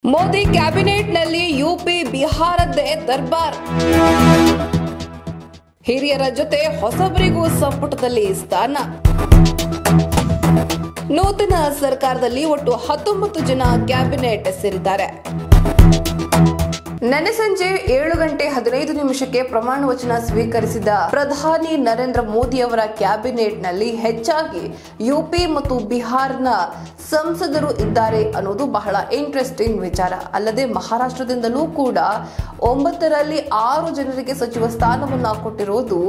Modi ಕ್ಯಾಬಿನೆಟ್ನಲ್ಲಿ UP ಬಿಹಾರದ್ದೇ ದರ್ಬಾರ್. ಹಿರಿಯರ ಜೊತೆ ಹೊಸಬರಿಗೂ ಸಂಪುಟದಲ್ಲಿ ಸ್ಥಾನ. ನೂತನ ಸರ್ಕಾರದಲ್ಲಿ ಒಟ್ಟು 19 ಜನ ಕ್ಯಾಬಿನೆಟ್ ಸೇರಿದ್ದಾರೆ. ನಿನ್ನೆ ಸಂಜೆ 7:15 ಪ್ರಮಾಣ ವಚನ ಸ್ವೀಕರಿಸಿದ ಪ್ರಧಾನಿ ನರೇಂದ್ರ ಮೋದಿ ಅವರ ಕ್ಯಾಬಿನೆಟ್ನಲ್ಲಿ ಹೆಚ್ಚಾಗಿ ಯುಪಿ ಮತ್ತು ಬಿಹಾರ್ನ ಸಂಸದರು ಇದ್ದಾರೆ ಅನ್ನೋದು ಬಹಳ ಇಂಟ್ರೆಸ್ಟಿಂಗ್ ವಿಚಾರ. ಅಲ್ಲದೆ ಮಹಾರಾಷ್ಟ್ರದಿಂದಲೂ ಕೂಡ 9ರಲ್ಲಿ 6 ಜನರಿಗೆ ಸಚಿವ ಸ್ಥಾನವನ್ನ ಕೊಟ್ಟಿರೋದು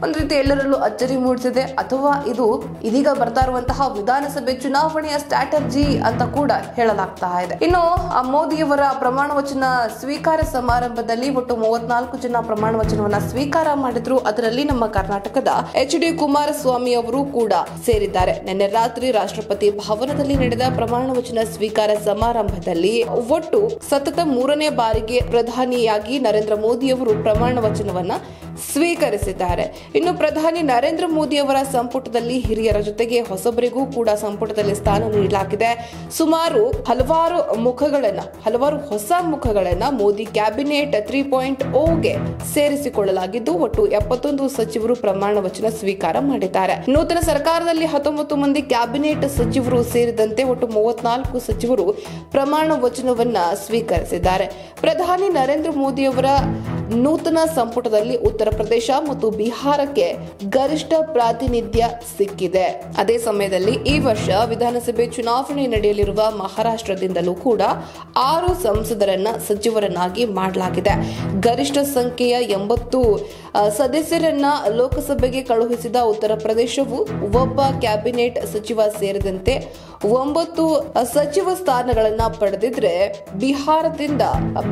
ಒಂದು ರೀತಿ ಎಲ್ಲರಲ್ಲೂ ಅಚ್ಚರಿ ಮೂಡಿಸಿದೆ. ಅಥವಾ ಇದು ಇದೀಗ ಬರ್ತಾ ಇರುವಂತಹ ವಿಧಾನಸಭೆ ಚುನಾವಣೆಯ ಸ್ಟ್ರಾಟಜಿ ಅಂತ ಕೂಡ ಹೇಳಲಾಗ್ತಾ ಇದೆ. ಇನ್ನು ಮೋದಿಯವರ ಪ್ರಮಾಣ ವಚನ ಸ್ವೀಕಾರ ಸಮಾರಂಭದಲ್ಲಿ ಒಟ್ಟು 34 ಜನ ಪ್ರಮಾಣ ವಚನವನ್ನ ಸ್ವೀಕಾರ ಮಾಡಿದ್ರು. ಅದರಲ್ಲಿ ನಮ್ಮ ಕರ್ನಾಟಕದ HD ಕುಮಾರಸ್ವಾಮಿ ಅವರು ಕೂಡ ಸೇರಿದ್ದಾರೆ. ನಿನ್ನೆ ರಾತ್ರಿ ರಾಷ್ಟ್ರಪತಿ ಭವನದಲ್ಲಿ ನಡೆದ ಪ್ರಮಾಣ ವಚನ ಸ್ವೀಕಾರ ಸಮಾರಂಭದಲ್ಲಿ ಒಟ್ಟು ಸತತ 3ನೇ ಬಾರಿಗೆ ಪ್ರಧಾನಿಯಾಗಿ ನರೇಂದ್ರ ಮೋದಿ ಅವರು ಪ್ರಮಾಣ ವಚನವನ್ನ ಸ್ವೀಕರಿಸಿದ್ದಾರೆ. ಇನ್ನು ಪ್ರಧಾನಿ ನರೇಂದ್ರ ಮೋದಿ ಅವರ ಸಂಪುಟದಲ್ಲಿ ಹಿರಿಯರ ಜೊತೆಗೆ ಹೊಸಬರಿಗೂ ಕೂಡ ಸಂಪುಟದಲ್ಲಿ ಸ್ಥಾನ ನೀಡಲಾಗಿದೆ. ಹಲವಾರು ಹೊಸ ಮುಖಗಳನ್ನ ಮೋದಿ ಕ್ಯಾಬಿನೆಟ್ 3.0ಗೆ ಸೇರಿಸಿಕೊಳ್ಳಲಾಗಿದ್ದು ಒಟ್ಟು 71 ಸಚಿವರು ಪ್ರಮಾಣ ವಚನ ಸ್ವೀಕಾರ ಮಾಡಿದ್ದಾರೆ. ನೂತನ ಸರ್ಕಾರದಲ್ಲಿ 19 ಮಂದಿ ಕ್ಯಾಬಿನೆಟ್ ಸಚಿವರು ಸೇರಿದಂತೆ ಒಟ್ಟು 34 ಸಚಿವರು ಪ್ರಮಾಣ ವಚನವನ್ನ ಸ್ವೀಕರಿಸಿದ್ದಾರೆ. ಪ್ರಧಾನಿ ನರೇಂದ್ರ ಮೋದಿ ಅವರ ನೂತನ ಸಂಪುಟದಲ್ಲಿ ಉತ್ತರ ಪ್ರದೇಶ ಮತ್ತು ಬಿಹಾರಕ್ಕೆ ಗರಿಷ್ಠ ಪ್ರಾತಿನಿಧ್ಯ ಸಿಕ್ಕಿದೆ. ಅದೇ ಸಮಯದಲ್ಲಿ ಈ ವರ್ಷ ವಿಧಾನಸಭೆ ಚುನಾವಣೆ ನಡೆಯಲಿರುವ ಮಹಾರಾಷ್ಟ್ರದಿಂದಲೂ ಕೂಡ 6 ಸಂಸದರನ್ನ ಸಚಿವರನ್ನಾಗಿ ಮಾಡಲಾಗಿದೆ. ಗರಿಷ್ಠ ಸಂಖ್ಯೆಯ 80 ಸದಸ್ಯರನ್ನ ಲೋಕಸಭೆಗೆ ಕಳುಹಿಸಿದ ಉತ್ತರ ಪ್ರದೇಶವು ಒಬ್ಬ ಕ್ಯಾಬಿನೆಟ್ ಸಚಿವ ಸೇರಿದಂತೆ 9 ಸಚಿವ ಸ್ಥಾನಗಳನ್ನ ಪಡೆದಿದ್ರೆ, ಬಿಹಾರದಿಂದ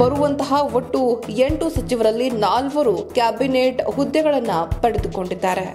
ಬರುವಂತಹ ಒಟ್ಟು 8 ಸಚಿವರಲ್ಲಿ 4 ಕ್ಯಾಬಿನೆಟ್ ಹುದ್ದೆಗಳನ್ನ ಪಡೆದುಕೊಂಡಿದ್ದಾರೆ.